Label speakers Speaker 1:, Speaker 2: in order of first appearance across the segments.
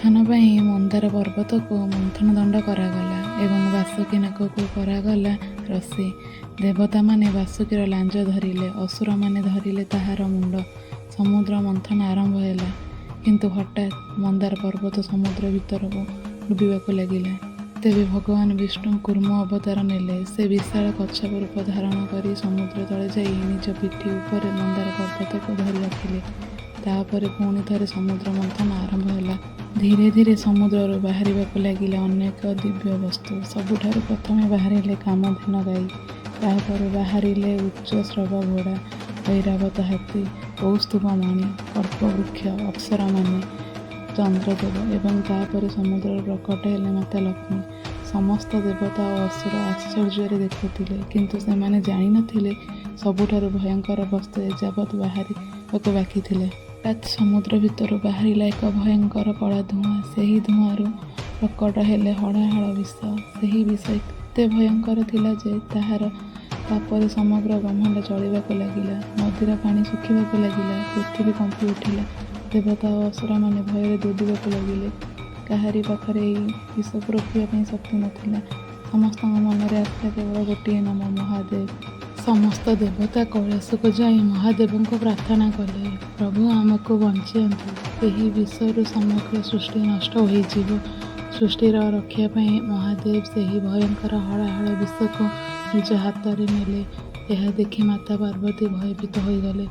Speaker 1: ମନ୍ଥନ ପାଇଁ ମନ୍ଦାର ପର୍ବତକୁ ମନ୍ଥନ ଦଣ୍ଡ କରାଗଲା ଏବଂ ବାସୁକୀ ନାକକୁ କରାଗଲା ରସି। ଦେବତାମାନେ ବାସୁକୀର ଲାଞ୍ଜ ଧରିଲେ, ଅସୁରମାନେ ଧରିଲେ ତାହାର ମୁଣ୍ଡ। ସମୁଦ୍ର ମନ୍ଥନ ଆରମ୍ଭ ହେଲା, କିନ୍ତୁ ହଠାତ୍ ମନ୍ଦାର ପର୍ବତ ସମୁଦ୍ର ଭିତରକୁ ଡୁବିବାକୁ ଲାଗିଲା। ତେବେ ଭଗବାନ ବିଷ୍ଣୁ କୁର୍ମ ଅବତାର ନେଲେ। ସେ ବିଶାଳ କଚ୍ଛପ ରୂପ ଧାରଣ କରି ସମୁଦ୍ର ତଳେ ଯାଇ ନିଜ ପିଠି ଉପରେ ମନ୍ଦାର ପର୍ବତକୁ ଧରି ରଖିଲେ। ତାପରେ ପୁଣି ଥରେ ସମୁଦ୍ର ମନ୍ଥନ ଆରମ୍ଭ ହେଲା। ଧୀରେ ଧୀରେ ସମୁଦ୍ରରୁ ବାହାରିବାକୁ ଲାଗିଲା ଅନେକ ଦିବ୍ୟ ବସ୍ତୁ। ସବୁଠାରୁ ପ୍ରଥମେ ବାହାରିଲେ କାମଧେନୁ ଗାଈ, ତାପରେ ବାହାରିଲେ ଉଚ୍ଚଶ୍ରବ ଘୋଡ଼ା, ଐରାବତ ହାତୀ, କୌସ୍ତୁଭ ମଣି, କଳ୍ପବୃକ୍ଷ, ଅପ୍ସରାମାନେ, ଚନ୍ଦ୍ରଦେବ ଏବଂ ତାପରେ ସମୁଦ୍ରରେ ପ୍ରକଟ ହେଲେ ମାତା ଲକ୍ଷ୍ମୀ। ସମସ୍ତ ଦେବତା ଓ ଅସୁର ଆଶ୍ଚର୍ଯ୍ୟରେ ଦେଖୁଥିଲେ, କିନ୍ତୁ ସେମାନେ ଜାଣିନଥିଲେ ସବୁଠାରୁ ଭୟଙ୍କର ବସ୍ତୁ ଏଯାବତ୍ ବାହାରିବାକୁ ବାକି ଥିଲେ। ହଠାତ୍ ସମୁଦ୍ର ଭିତରୁ ବାହାରିଲା ଏକ ଭୟଙ୍କର କଳା ଧୂଆଁ। ସେହି ଧୂଆଁରୁ ପ୍ରକଟ ହେଲେ ହଳାହଳ ବିଷ। ସେହି ବିଷ ଏତେ ଭୟଙ୍କର ଥିଲା ଯେ ତାହାର ତାପରେ ସମଗ୍ର ବ୍ରହ୍ମାଣ୍ଡ ଜଳିବାକୁ ଲାଗିଲା। ନଦୀର ପାଣି ଶୁଖିବାକୁ ଲାଗିଲା, ପୃଥିବୀ କମ୍ପି ଉଠିଲା। ଦେବତା ଓ ଅସୁରମାନେ ଭୟରେ ଦୌଡ଼ିବାକୁ ଲାଗିଲେ। କାହାରି ପାଖରେ ଏହି ବିଷକୁ ରୋକିବା ପାଇଁ ଶକ୍ତି ନଥିଲା। ସମସ୍ତଙ୍କ ମନରେ ଆସିଲା କେବଳ ଗୋଟିଏ ନାମ, ମହାଦେବ। ସମସ୍ତ ଦେବତା କୈଳାସକୁ ଯାଇ ମହାଦେବଙ୍କୁ ପ୍ରାର୍ଥନା କଲେ, ପ୍ରଭୁ ଆମକୁ ବଞ୍ଚାନ୍ତୁ, ଏହି ବିଷରୁ ସମଗ୍ର ସୃଷ୍ଟି ନଷ୍ଟ ହୋଇଯିବ। ସୃଷ୍ଟିର ରକ୍ଷା ପାଇଁ ମହାଦେବ ସେହି ଭୟଙ୍କର ହଳାହଳ ବିଷକୁ ନିଜ ହାତରେ ନେଲେ। ଏହା ଦେଖି ମାତା ପାର୍ବତୀ ଭୟଭୀତ ହୋଇଗଲେ,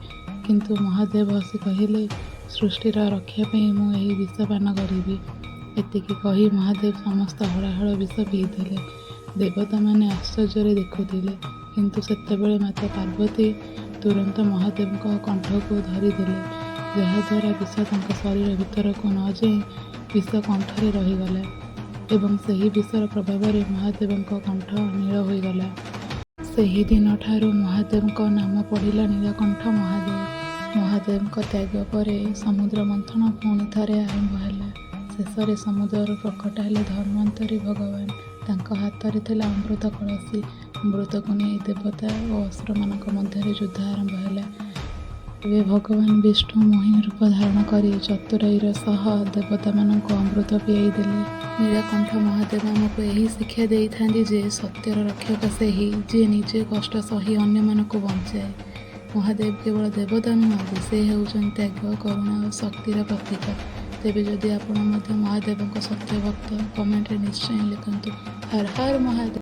Speaker 1: କିନ୍ତୁ ମହାଦେବ ହସି କହିଲେ, ସୃଷ୍ଟିର ରକ୍ଷା ପାଇଁ ମୁଁ ଏହି ବିଷ ପାନ କରିବି। ଏତିକି କହି ମହାଦେବ ସମସ୍ତ ହଳାହଳ ବିଷ ପିଇଦେଲେ। ଦେବତାମାନେ ଆଶ୍ଚର୍ଯ୍ୟରେ ଦେଖୁଥିଲେ, କିନ୍ତୁ ସେତେବେଳେ ମାତା ପାର୍ବତୀ ତୁରନ୍ତ ମହାଦେବଙ୍କ କଣ୍ଠକୁ ଧରିଦେଲେ, ଯାହାଦ୍ୱାରା ବିଷ ତାଙ୍କ ଶରୀର ଭିତରକୁ ନ ଯାଇ ବିଷ କଣ୍ଠରେ ରହିଗଲା ଏବଂ ସେହି ବିଷର ପ୍ରଭାବରେ ମହାଦେବଙ୍କ କଣ୍ଠ ନୀଳ ହୋଇଗଲା। ସେହିଦିନଠାରୁ ମହାଦେବଙ୍କ ନାମ ପଡ଼ିଲା ନୀଳକଣ୍ଠ ମହାଦେବ। ମହାଦେବଙ୍କ ତ୍ୟାଗ ପରେ ସମୁଦ୍ର ମନ୍ଥନ ପୁଣି ଥରେ ଆରମ୍ଭ ହେଲା। ଶେଷରେ ସମୁଦ୍ରରୁ ପ୍ରକଟ ହେଲେ ଧନ୍ୱନ୍ତରୀ ଭଗବାନ। ତାଙ୍କ ହାତରେ ଥିଲା ଅମୃତ କଳସୀ। ଅମୃତକୁ ନେଇ ଦେବତା ଓ ଅସୁରମାନଙ୍କ ମଧ୍ୟରେ ଯୁଦ୍ଧ ଆରମ୍ଭ ହେଲା। ଏବେ ଭଗବାନ ବିଷ୍ଣୁ ମୋହିନୀ ରୂପ ଧାରଣ କରି ଚତୁରାଇର ସହ ଦେବତାମାନଙ୍କୁ ଅମୃତ ପିଆଇ ଦେଲେ। ନୀଳକଣ୍ଠ ମହାଦେବ ଆମକୁ ଏହି ଶିକ୍ଷା ଦେଇଥାନ୍ତି ଯେ ସତ୍ୟର ରକ୍ଷକ ସେହି, ଯିଏ ନିଜେ କଷ୍ଟ ସହି ଅନ୍ୟମାନଙ୍କୁ ବଞ୍ଚାଏ। ମହାଦେବ କେବଳ ଦେବତା ନୁହଁନ୍ତି, ସେ ହେଉଛନ୍ତି ତ୍ୟାଗ, କରୁଣା ଓ ଶକ୍ତିର ପ୍ରତୀକ। ତେବେ ଯଦି ଆପଣ ମଧ୍ୟ ମହାଦେବଙ୍କ ସତ୍ୟ ଭକ୍ତ, କମେଣ୍ଟରେ ନିଶ୍ଚୟ ଲେଖନ୍ତୁ। ହର ହର ମହାଦେବ।